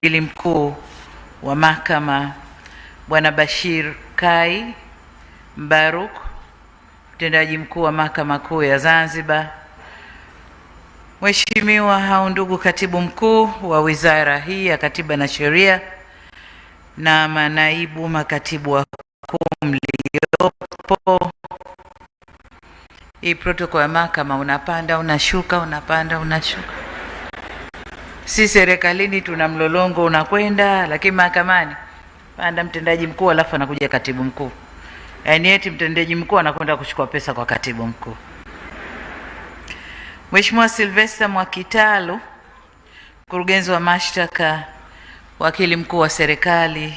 Wakili Mkuu wa Mahakama Bwana Bashir Kai Mbaruk, Mtendaji Mkuu wa Mahakama Kuu ya Zanzibar, Mheshimiwa hao ndugu Katibu Mkuu wa Wizara hii ya Katiba na Sheria na manaibu makatibu wakuu mliopo. Hii protokoli ya mahakama unapanda unashuka, unapanda unashuka. Si serikalini tuna mlolongo unakwenda, lakini mahakamani panda mtendaji mkuu alafu anakuja katibu mkuu. Yaani eti mtendaji mkuu anakwenda kuchukua pesa kwa katibu mkuu. Mheshimiwa Sylvester Mwakitalu, mkurugenzi wa mashtaka, wakili mkuu wa serikali,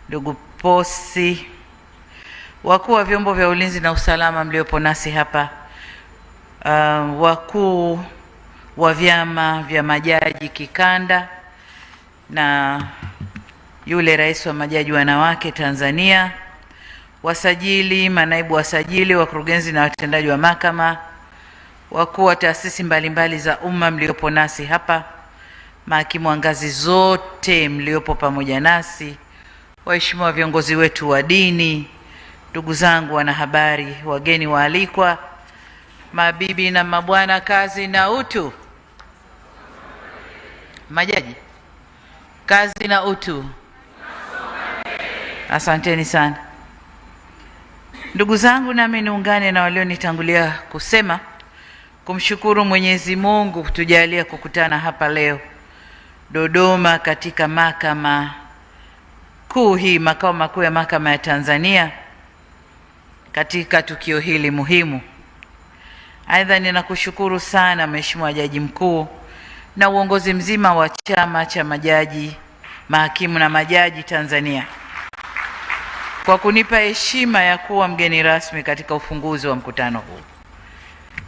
ndugu Posi, wakuu wa vyombo vya ulinzi na usalama mliopo nasi hapa, wakuu wa vyama vya majaji kikanda na yule rais wa majaji wanawake Tanzania, wasajili, manaibu wasajili, wakurugenzi na watendaji wa mahakama, wakuu wa taasisi mbalimbali za umma mliopo nasi hapa, mahakimu wa ngazi zote mliopo pamoja nasi, waheshimiwa viongozi wetu wa dini, ndugu zangu wanahabari, wageni waalikwa, mabibi na mabwana, kazi na utu. Majaji, kazi na utu. Asanteni sana. Ndugu zangu, nami niungane na walionitangulia kusema kumshukuru Mwenyezi Mungu kutujalia kukutana hapa leo Dodoma katika mahakama kuu hii, makao makuu ya mahakama ya Tanzania, katika tukio hili muhimu. Aidha, ninakushukuru sana Mheshimiwa Jaji Mkuu na uongozi mzima wa Chama cha Majaji, Mahakimu na Majaji Tanzania kwa kunipa heshima ya kuwa mgeni rasmi katika ufunguzi wa mkutano huu.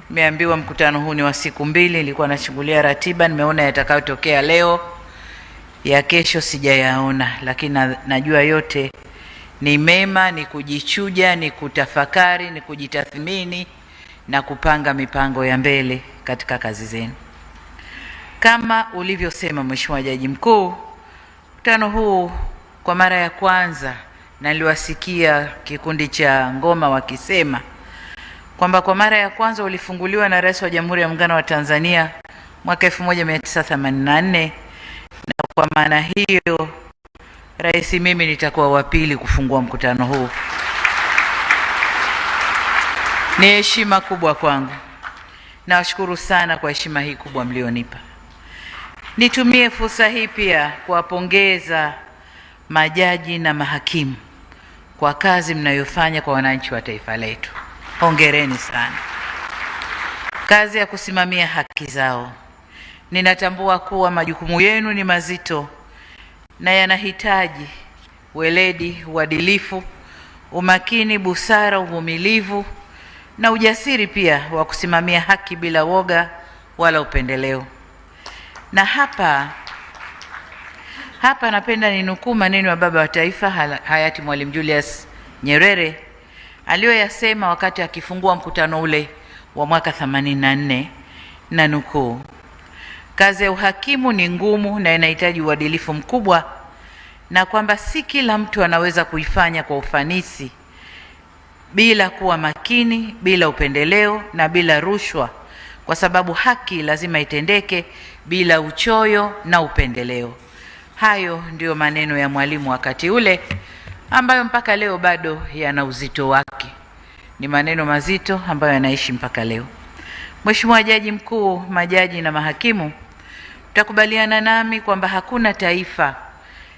Nimeambiwa mkutano huu ni wa siku mbili, nilikuwa nachungulia ratiba, nimeona yatakayotokea leo, ya kesho sijayaona, lakini najua yote ni mema, ni kujichuja, ni kutafakari, ni kujitathmini na kupanga mipango ya mbele katika kazi zenu. Kama ulivyosema Mheshimiwa Jaji Mkuu, mkutano huu kwa mara ya kwanza naliwasikia kikundi cha ngoma wakisema kwamba kwa mara ya kwanza ulifunguliwa na Rais wa Jamhuri ya Muungano wa Tanzania mwaka 1984, na kwa maana hiyo Rais, mimi nitakuwa wa pili kufungua mkutano huu. Ni heshima kubwa kwangu. Nawashukuru sana kwa heshima hii kubwa mlionipa. Nitumie fursa hii pia kuwapongeza majaji na mahakimu kwa kazi mnayofanya kwa wananchi wa taifa letu. Hongereni sana. Kazi ya kusimamia haki zao. Ninatambua kuwa majukumu yenu ni mazito na yanahitaji weledi, uadilifu, umakini, busara, uvumilivu na ujasiri pia wa kusimamia haki bila woga wala upendeleo. Na hapa napenda ninukuu maneno ya baba wa taifa hayati Mwalimu Julius Nyerere aliyoyasema wakati akifungua mkutano ule wa mwaka 84, na nukuu: kazi ya uhakimu ni ngumu na inahitaji uadilifu mkubwa, na kwamba si kila mtu anaweza kuifanya kwa ufanisi bila kuwa makini, bila upendeleo na bila rushwa, kwa sababu haki lazima itendeke bila uchoyo na upendeleo. Hayo ndiyo maneno ya Mwalimu wakati ule ambayo mpaka leo bado yana uzito wake. Ni maneno mazito ambayo yanaishi mpaka leo. Mheshimiwa Jaji Mkuu, majaji na mahakimu, mtakubaliana nami kwamba hakuna taifa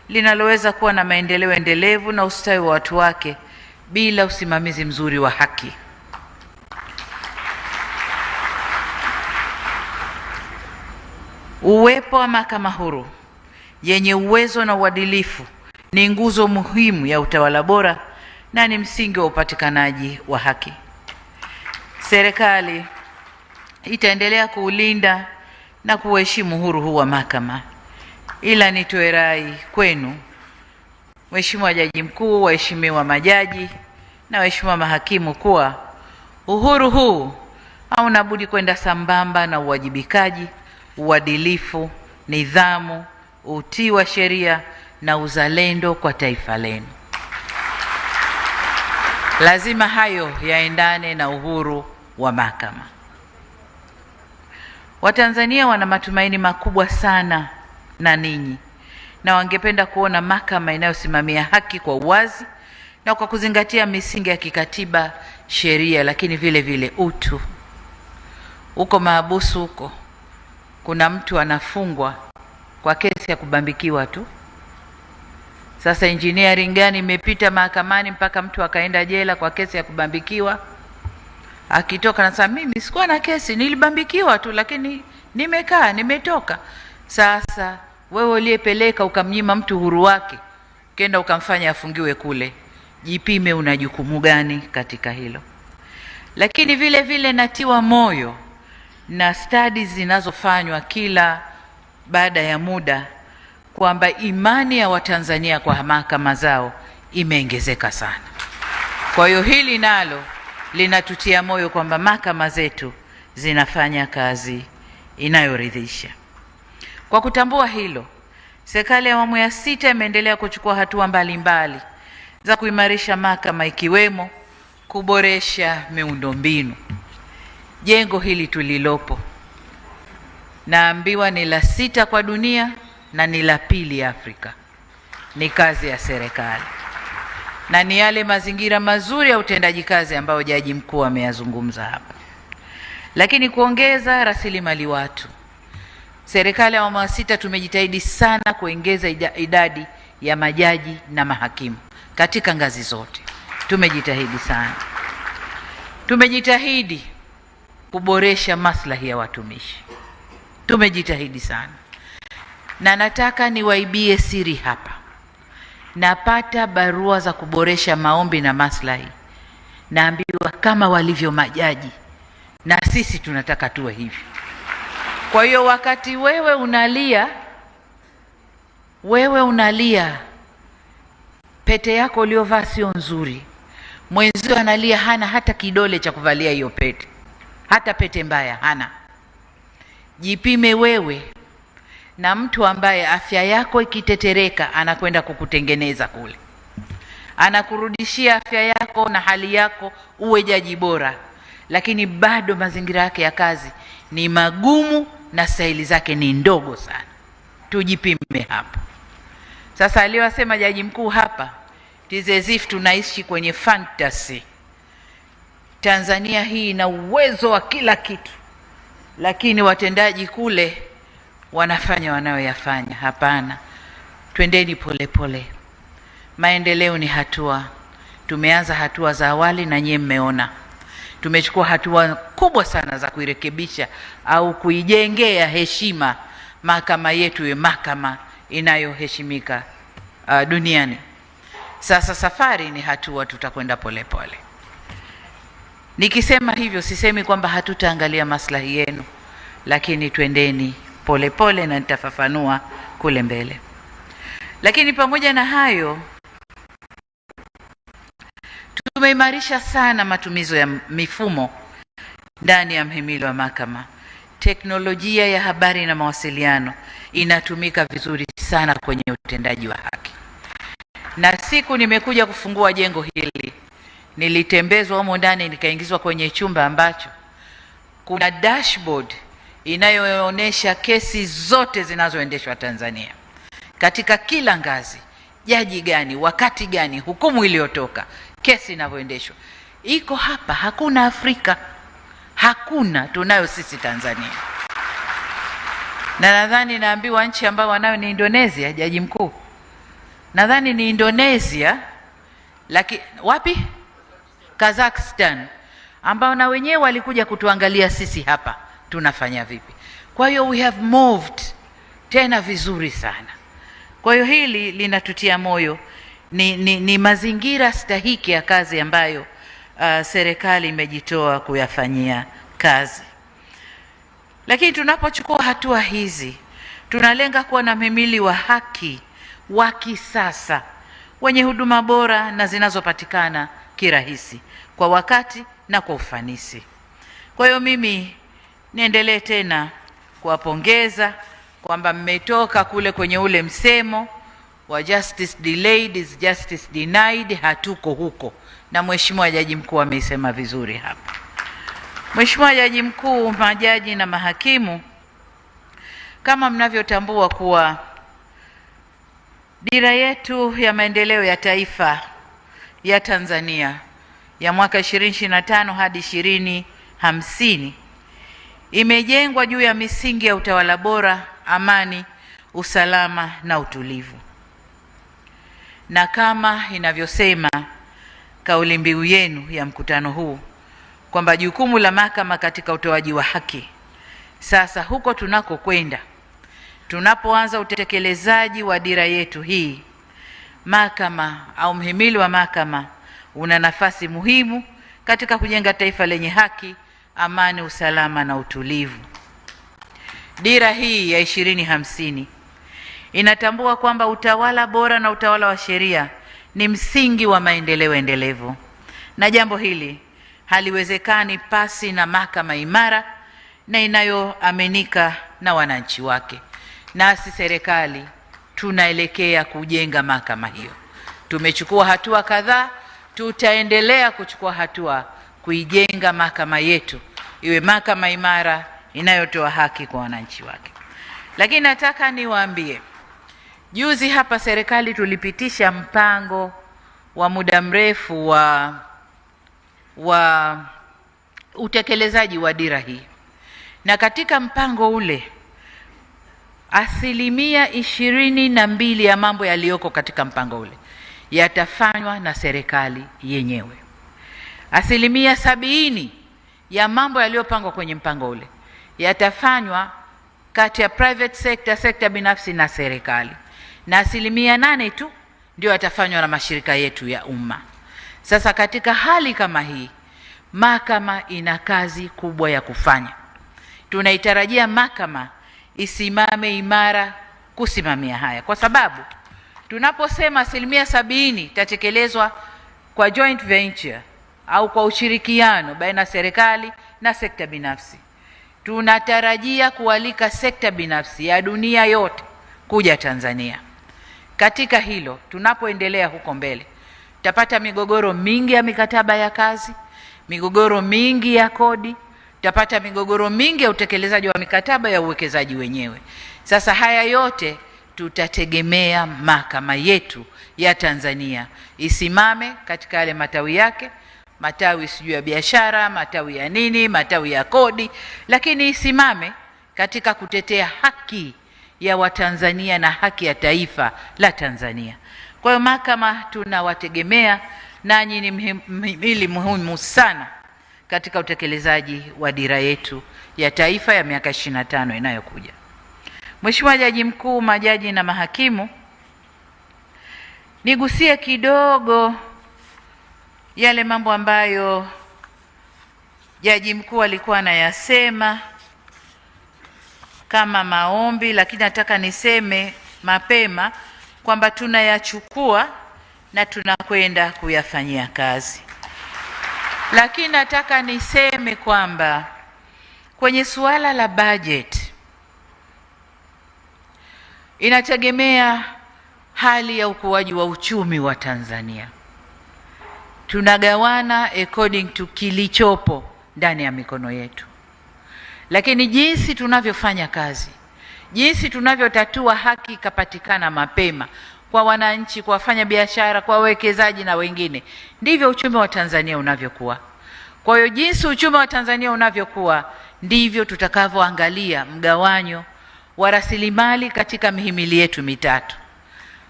linaloweza kuwa na maendeleo endelevu na ustawi wa watu wake bila usimamizi mzuri wa haki. Uwepo wa mahakama huru yenye uwezo na uadilifu ni nguzo muhimu ya utawala bora na ni msingi wa upatikanaji wa haki. Serikali itaendelea kuulinda na kuheshimu uhuru huu wa mahakama. Ila nitoe rai kwenu Mheshimiwa Jaji Mkuu, waheshimiwa majaji na waheshimiwa mahakimu kuwa uhuru huu hauna budi kwenda sambamba na uwajibikaji, uadilifu, nidhamu, utii wa sheria na uzalendo kwa taifa lenu. Lazima hayo yaendane na uhuru wa mahakama. Watanzania wana matumaini makubwa sana na ninyi, na wangependa kuona mahakama inayosimamia haki kwa uwazi na kwa kuzingatia misingi ya kikatiba, sheria, lakini vile vile utu. Huko mahabusu huko kuna mtu anafungwa kwa kesi ya kubambikiwa tu. Sasa engineering gani imepita mahakamani mpaka mtu akaenda jela kwa kesi ya kubambikiwa? Akitoka nasema mimi sikuwa na kesi, nilibambikiwa tu, lakini nimekaa nimetoka. Sasa wewe uliyepeleka ukamnyima mtu uhuru wake, kenda ukamfanya afungiwe kule, jipime una jukumu gani katika hilo. Lakini vile vile natiwa moyo na studies zinazofanywa kila baada ya muda kwamba imani ya Watanzania kwa mahakama zao imeongezeka sana. Kwa hiyo hili nalo linatutia moyo kwamba mahakama zetu zinafanya kazi inayoridhisha. Kwa kutambua hilo, serikali ya awamu ya 6 imeendelea kuchukua hatua mbalimbali za kuimarisha mahakama, ikiwemo kuboresha miundombinu. Jengo hili tulilopo naambiwa ni la 6 kwa dunia na ni la 2 Afrika. Ni kazi ya serikali na ni yale mazingira mazuri ya utendaji kazi ambayo Jaji Mkuu ameyazungumza hapa. Lakini kuongeza rasilimali watu, serikali ya awamu ya 6 tumejitahidi sana kuongeza idadi ya majaji na mahakimu katika ngazi zote. Tumejitahidi sana, tumejitahidi kuboresha maslahi ya watumishi, tumejitahidi sana. Na nataka niwaibie siri hapa, napata barua za kuboresha maombi na maslahi, naambiwa kama walivyo majaji na sisi tunataka tuwe hivi. Kwa hiyo wakati wewe unalia pete yako uliovaa sio nzuri, mwenzio analia hana hata kidole cha kuvalia hiyo pete, hata pete mbaya hana. Jipime wewe na mtu ambaye afya yako ikitetereka anakwenda kukutengeneza kule, anakurudishia afya yako na hali yako uwe jaji bora, lakini bado mazingira yake ya kazi ni magumu na stahili zake ni ndogo sana. Tujipime hapo. Sasa aliyosema Jaji Mkuu hapa, it is as if tunaishi kwenye fantasy. Tanzania hii ina uwezo wa kila kitu, lakini watendaji kule wanafanya wanayoyafanya. Hapana, twendeni polepole. Maendeleo ni hatua. Tumeanza hatua za awali na nyie mmeona. Tumechukua hatua kubwa sana za kuirekebisha au kuijengea heshima mahakama yetu, iwe mahakama inayoheshimika duniani. Sasa safari ni hatua, tutakwenda polepole. Nikisema hivyo sisemi kwamba hatutaangalia maslahi yenu, lakini twendeni polepole na nitafafanua kule mbele. Lakini pamoja na hayo, tumeimarisha sana matumizo ya mifumo ndani ya mhimili wa mahakama. Teknolojia ya habari na mawasiliano inatumika vizuri sana kwenye utendaji wa haki. Na siku nimekuja kufungua jengo hili, nilitembezwa humo ndani, nikaingizwa kwenye chumba ambacho kuna dashboard inayoonyesha kesi zote zinazoendeshwa Tanzania katika kila ngazi, jaji gani, wakati gani, hukumu iliyotoka, kesi inavyoendeshwa. Iko hapa, hakuna Afrika, hakuna, tunayo sisi Tanzania. Na nadhani naambiwa nchi ambayo wanayo ni Indonesia. Jaji Mkuu, nadhani ni Indonesia, lakini wapi? Kazakhstan, ambao na wenyewe walikuja kutuangalia sisi hapa tunafanya vipi. Kwa hiyo we have moved tena vizuri sana. Kwa hiyo hili linatutia moyo, ni mazingira stahiki ya kazi ambayo serikali imejitoa kuyafanyia kazi. Lakini tunapochukua hatua hizi, tunalenga kuwa na mhimili wa haki wa kisasa wenye huduma bora na zinazopatikana kirahisi, kwa wakati na kwa ufanisi. Kwa hiyo mimi niendelee tena kuwapongeza kwamba mmetoka kule kwenye ule msemo wa justice delayed is justice denied. Hatuko huko, na Mheshimiwa Jaji Mkuu ameisema vizuri hapa. Mheshimiwa Jaji Mkuu, majaji na mahakimu, kama mnavyotambua kuwa dira yetu ya maendeleo ya taifa ya Tanzania ya mwaka 2025 hadi 2050 imejengwa juu ya misingi ya utawala bora, amani, usalama na utulivu. Na kama inavyosema kauli mbiu yenu ya mkutano huu kwamba jukumu la mahakama katika utoaji wa haki. Sasa huko tunakokwenda, tunapoanza utekelezaji wa dira yetu hii, mahakama au mhimili wa mahakama una nafasi muhimu katika kujenga taifa lenye haki, amani, usalama na utulivu. Dira hii ya 2050 inatambua kwamba utawala bora na utawala wa sheria ni msingi wa maendeleo endelevu, na jambo hili haliwezekani pasi na mahakama imara na inayoaminika na wananchi wake. Nasi serikali tunaelekea kujenga mahakama hiyo. Tumechukua hatua kadhaa, tutaendelea kuchukua hatua kuijenga mahakama yetu iwe mahakama imara inayotoa haki kwa wananchi wake. Lakini nataka niwaambie, juzi hapa serikali tulipitisha mpango wa muda mrefu wa utekelezaji wa dira hii, na katika mpango ule 22% ya mambo yaliyoko katika mpango ule yatafanywa na serikali yenyewe. 70% ya mambo yaliyopangwa kwenye mpango ule yatafanywa kati ya private sector, sekta binafsi na serikali, na 8% tu ndio yatafanywa na mashirika yetu ya umma. Sasa katika hali kama hii, mahakama ina kazi kubwa ya kufanya. Tunaitarajia mahakama isimame imara kusimamia haya, kwa sababu tunaposema 70% itatekelezwa kwa joint venture au kwa ushirikiano baina ya serikali na sekta binafsi, tunatarajia kualika sekta binafsi ya dunia yote kuja Tanzania. Katika hilo, tunapoendelea huko mbele, tutapata migogoro mingi ya mikataba ya kazi, migogoro mingi ya kodi, tutapata migogoro mingi ya utekelezaji wa mikataba ya uwekezaji wenyewe. Sasa haya yote tutategemea mahakama yetu ya Tanzania isimame katika yale matawi yake, matawi sijui ya biashara, matawi ya nini, matawi ya kodi, lakini isimame katika kutetea haki ya Watanzania na haki ya taifa la Tanzania. Kwa hiyo mahakama tunawategemea, nanyi ni mhimili muhimu sana katika utekelezaji wa dira yetu ya taifa ya miaka 25 inayokuja. Mheshimiwa Jaji Mkuu, majaji na mahakimu, nigusie kidogo yale mambo ambayo Jaji Mkuu alikuwa anayasema kama maombi, lakini nataka niseme mapema kwamba tunayachukua na tunakwenda kuyafanyia kazi. Lakini nataka niseme kwamba kwenye suala la budget inategemea hali ya ukuaji wa uchumi wa Tanzania. Tunagawana according to kilichopo ndani ya mikono yetu, lakini jinsi tunavyofanya kazi, jinsi tunavyotatua haki ikapatikana mapema kwa wananchi, kwa wafanya biashara, kwa wawekezaji na wengine, ndivyo uchumi wa Tanzania unavyokuwa. Kwa hiyo jinsi uchumi wa Tanzania unavyokuwa, ndivyo tutakavyoangalia mgawanyo wa rasilimali katika mihimili yetu mitatu: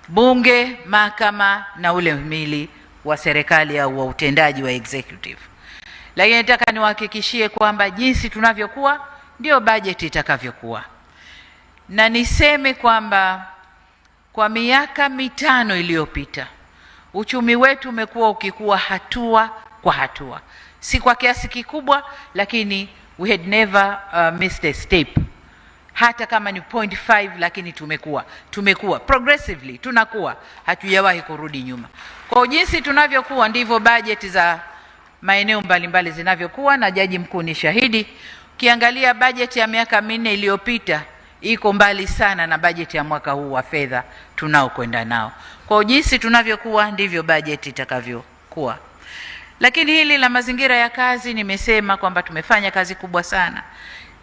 bunge, mahakama na ule mhimili wa serikali au wa utendaji wa executive. Lakini nataka niwahakikishie kwamba jinsi tunavyokuwa ndio bajeti itakavyokuwa. Na niseme kwamba kwa miaka 5 iliyopita uchumi wetu umekuwa ukikua hatua kwa hatua, si kwa kiasi kikubwa, lakini we had never missed a step. Hata kama ni 0.5, lakini tumekuwa progressively, tunakuwa, hatujawahi kurudi nyuma. Kwa jinsi tunavyokuwa ndivyo bajeti za maeneo mbalimbali zinavyokuwa, na Jaji Mkuu ni shahidi. Ukiangalia bajeti ya miaka 4 iliyopita iko mbali sana na bajeti ya mwaka huu wa fedha tunaokwenda nao. Kwa jinsi tunavyokuwa ndivyo bajeti itakavyokuwa. Lakini hili la mazingira ya kazi, nimesema kwamba tumefanya kazi kubwa sana.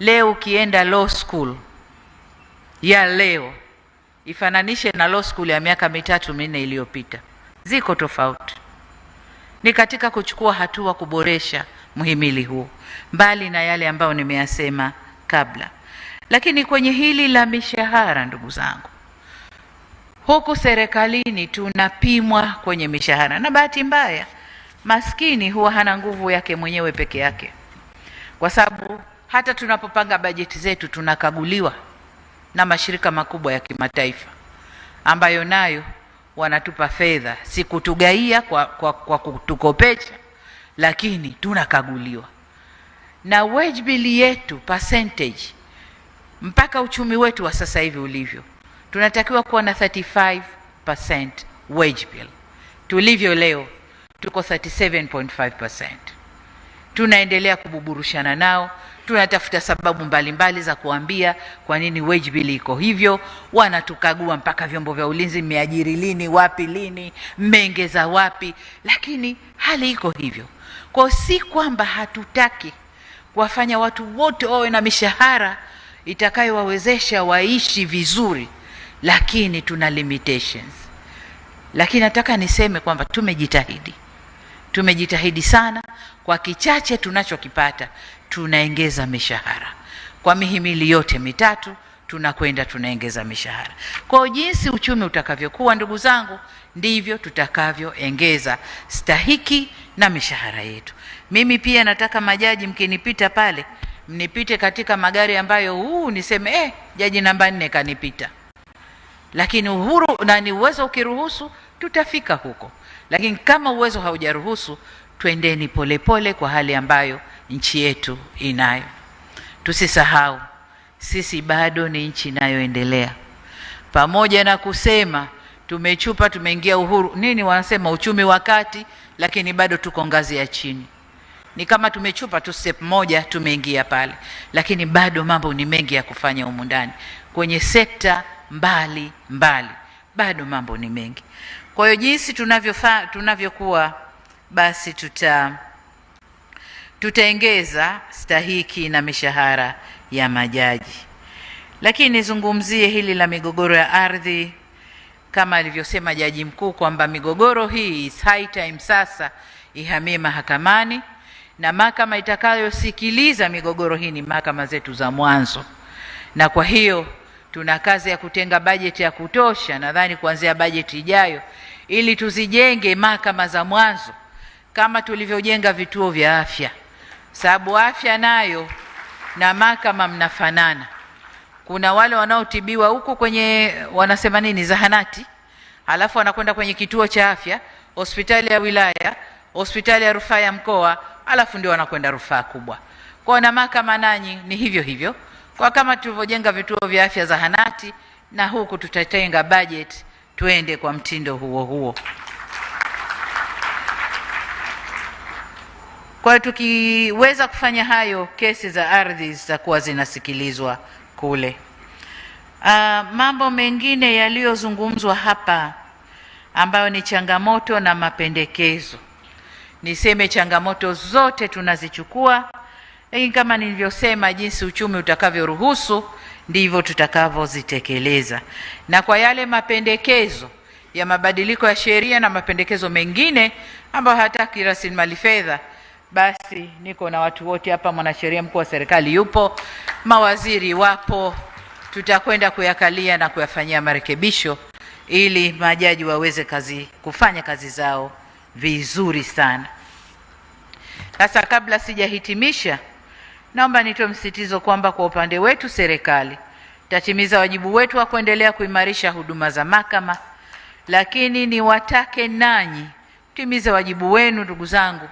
Leo ukienda law school ya leo ifananishe na law school ya miaka 3-4 iliyopita, ziko tofauti. Ni katika kuchukua hatua kuboresha muhimili huu, mbali na yale ambayo nimeyasema kabla. Lakini kwenye hili la mishahara, ndugu zangu, huku serikalini tunapimwa kwenye mishahara, na bahati mbaya maskini huwa hana nguvu yake mwenyewe peke yake, kwa sababu hata tunapopanga bajeti zetu tunakaguliwa na mashirika makubwa ya kimataifa ambayo nayo wanatupa fedha, si kutugaia kwa kutukopesha, lakini tunakaguliwa. Na wage bill yetu percentage, mpaka uchumi wetu wa sasa hivi ulivyo, tunatakiwa kuwa na 35% wage bill. Tulivyo leo tuko 37.5%. Tunaendelea kububurushana nao, tunatafuta sababu mbalimbali za kuambia kwa nini wage bill iko hivyo. Wanatukagua mpaka vyombo vya ulinzi, mmeajiri lini, wapi, lini, mmeongeza wapi, lakini hali iko hivyo. Kwa si kwamba hatutaki kuwafanya watu wote wawe na mishahara itakayowawezesha waishi vizuri, lakini tuna limitations. Lakini nataka niseme kwamba tumejitahidi sana. Kwa kichache tunachokipata tunaongeza mishahara kwa mihimili yote mitatu, tunaongeza mishahara. Kwa jinsi uchumi utakavyokuwa, ndugu zangu, ndivyo tutakavyoongeza stahiki na mishahara yetu. Mimi pia nataka majaji mkinipita pale, mnipite katika magari ambayo niseme jaji namba 4 kanipita. Lakini uhuru na ni uwezo ukiruhusu tutafika huko. Lakini kama uwezo haujaruhusu, twendeni polepole kwa hali ambayo nchi yetu inayo. Tusisahau sisi bado ni nchi inayoendelea. Pamoja na kusema tumeingia uhuru nini, wanasema uchumi wa kati, lakini bado tuko ngazi ya chini. Ni kama tumechupa tu step moja, tumeingia pale, lakini bado mambo ni mengi ya kufanya humu ndani kwenye sekta mbali, bado mambo ni mengi. Kwa hiyo jinsi tunavyokuwa, basi tutaongeza stahiki na mishahara ya majaji. Lakini nizungumzie hili la migogoro ya ardhi, kama alivyosema jaji mkuu kwamba migogoro hii is high time sasa ihamie mahakamani, na mahakama itakayosikiliza migogoro hii ni mahakama zetu za mwanzo. Na kwa hiyo tuna kazi ya kutenga bajeti ya kutosha, nadhani kuanzia bajeti ijayo, ili tuzijenge mahakama za mwanzo kama tulivyojenga vituo vya afya, sababu afya nayo na mahakama mnafanana. Kuna wale wanaotibiwa huko kwenye wanasema nini, zahanati, alafu wanakwenda kwenye kituo cha afya, hospitali ya wilaya, hospitali ya rufaa ya mkoa, alafu ndio wanakwenda rufaa kubwa. Kwa na mahakama nanyi ni hivyo hivyo. Kwa kama tulivyojenga vituo vya afya, zahanati, na huku tutatenga budget tuende kwa mtindo huo. Kwa tukiweza kufanya hayo, kesi za ardhi zitakuwa zinasikilizwa kule. Mambo mengine yaliyozungumzwa hapa ambayo ni changamoto na mapendekezo, niseme changamoto zote tunazichukua, lakini kama nilivyosema, jinsi uchumi utakavyoruhusu ndivyo tutakavyozitekeleza. Na kwa yale mapendekezo ya mabadiliko ya sheria na mapendekezo mengine ambayo hataki rasilimali fedha, basi niko na watu wote hapa, mwanasheria mkuu wa serikali yupo, mawaziri wapo, tutakwenda kuyakalia na kuyafanyia marekebisho ili majaji waweze kufanya kazi zao vizuri sana. Sasa kabla sijahitimisha, naomba nitoe msisitizo kwamba kwa upande wetu serikali tatimiza wajibu wetu wa kuendelea kuimarisha huduma za mahakama, lakini niwatake nanyi timize wajibu wenu, ndugu zangu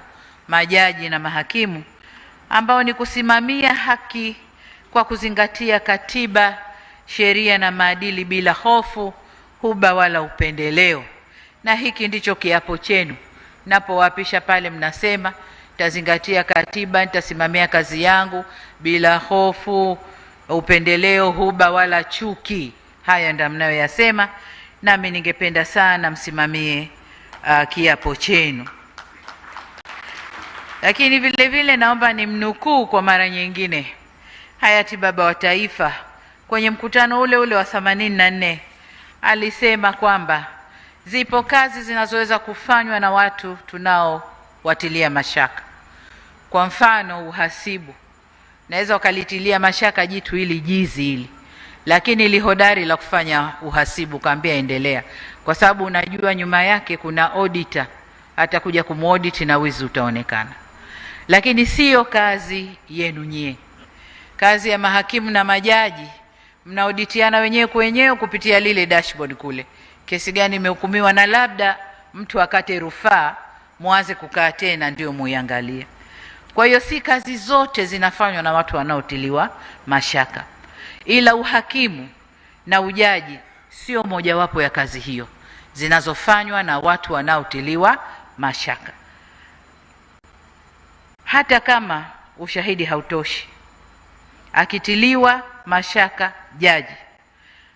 majaji na mahakimu, ambao ni kusimamia haki kwa kuzingatia katiba, sheria na maadili bila hofu, huba wala upendeleo. Na hiki ndicho kiapo chenu. Napowapisha pale mnasema nitazingatia katiba, nitasimamia kazi yangu bila hofu upendeleo, huba wala chuki. Haya ndio mnayoyasema, nami ningependa sana msimamie kiapo chenu. Lakini vile vile naomba nimnukuu kwa mara nyingine hayati baba wa taifa kwenye mkutano ule ule wa 84 alisema kwamba zipo kazi zinazoweza kufanywa na watu tunaowatilia mashaka. Kwa mfano, uhasibu. Naweza ukalitilia mashaka jitu hili jizi hili, lakini lihodari la kufanya uhasibu kaambia endelea, kwa sababu unajua nyuma yake kuna auditor atakuja kumuaudit na wizi utaonekana. Lakini sio kazi yenu nyie. Kazi ya mahakimu na majaji, mnaoditiana wenyewe kwa wenyewe kupitia lile dashboard kule, kesi gani imehukumiwa, na labda mtu akate rufaa, muanze kukaa tena ndio muiangalie. Kwa hiyo si kazi zote zinafanywa na watu wanaotiliwa mashaka, ila uhakimu na ujaji sio mojawapo ya kazi hiyo zinazofanywa na watu wanaotiliwa mashaka. Hata kama ushahidi hautoshi, akitiliwa mashaka jaji,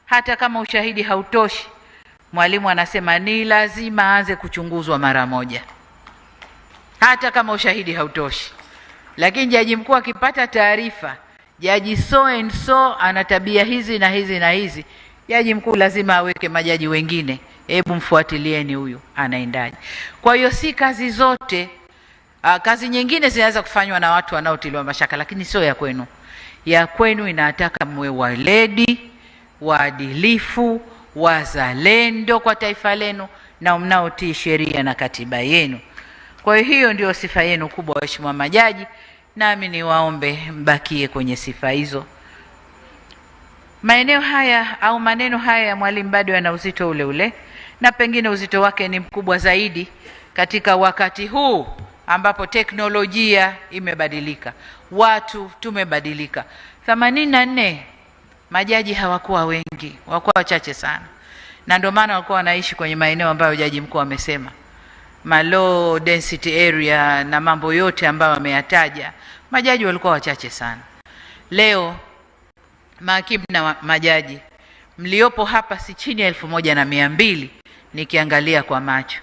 hata kama ushahidi hautoshi, mwalimu anasema ni lazima aanze kuchunguzwa mara moja, hata kama ushahidi hautoshi. Lakini jaji mkuu akipata taarifa jaji so and so ana tabia hizi na hizi na hizi, jaji mkuu lazima aweke majaji wengine, hebu mfuatilieni huyu anaendaje. Kwa hiyo si kazi zote. Kazi nyingine zinaweza kufanywa na watu wanaotiliwa mashaka, lakini sio ya kwenu. Ya kwenu inataka mwe waledi, waadilifu, wazalendo kwa taifa lenu na mnaotii sheria na katiba yenu. Kwa hiyo ndio sifa yenu kubwa, waheshimiwa majaji, nami niwaombe mbakie kwenye sifa hizo. Maeneo haya au maneno haya ya mwalimu bado yana uzito ule ule, na pengine uzito wake ni mkubwa zaidi katika wakati huu ambapo teknolojia imebadilika, watu tumebadilika. 84 majaji hawakuwa wengi, wakuwa wachache sana, na ndio maana walikuwa wanaishi kwenye maeneo ambayo jaji mkuu amesema low density area na mambo yote ambayo ameyataja. Majaji walikuwa wachache sana. Leo mahakimu na majaji mliopo hapa si chini ya 1200 nikiangalia kwa macho,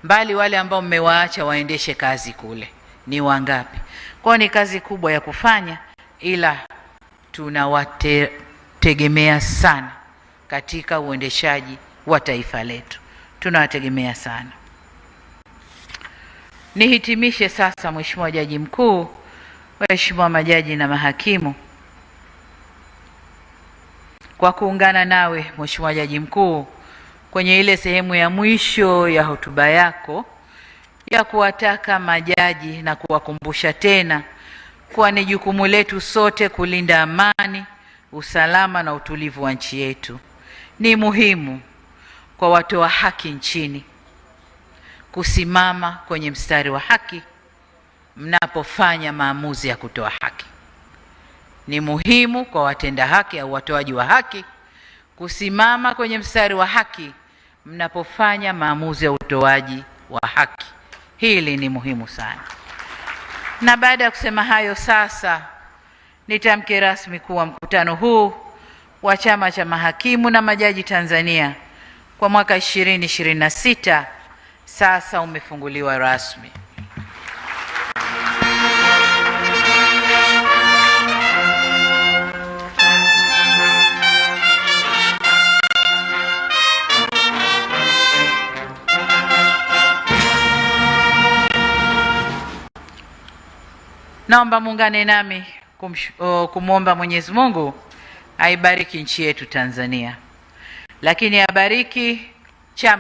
mbali wale ambao mmewaacha waendeshe kazi kule ni wangapi? Kwa ni kazi kubwa ya kufanya, ila tunawategemea sana katika uendeshaji wa taifa letu, tunawategemea sana. Nihitimishe sasa, Mheshimiwa Jaji Mkuu, waheshimiwa majaji na mahakimu, kwa kuungana nawe Mheshimiwa Jaji Mkuu kwenye ile sehemu ya mwisho ya hotuba yako ya kuwataka majaji na kuwakumbusha tena kuwa ni jukumu letu sote kulinda amani, usalama na utulivu wa nchi yetu. Ni muhimu kwa watoa haki nchini kusimama kwenye mstari wa haki mnapofanya maamuzi ya kutoa haki. Ni muhimu kwa watenda haki au watoaji wa haki kusimama kwenye mstari wa haki mnapofanya maamuzi ya utoaji wa haki. Hili ni muhimu sana. Na baada ya kusema hayo, sasa nitamke rasmi kuwa mkutano huu wa Chama cha Mahakimu na Majaji Tanzania kwa mwaka 2026 sasa umefunguliwa rasmi. Naomba muungane nami kumwomba Mwenyezi Mungu aibariki nchi yetu Tanzania, lakini abariki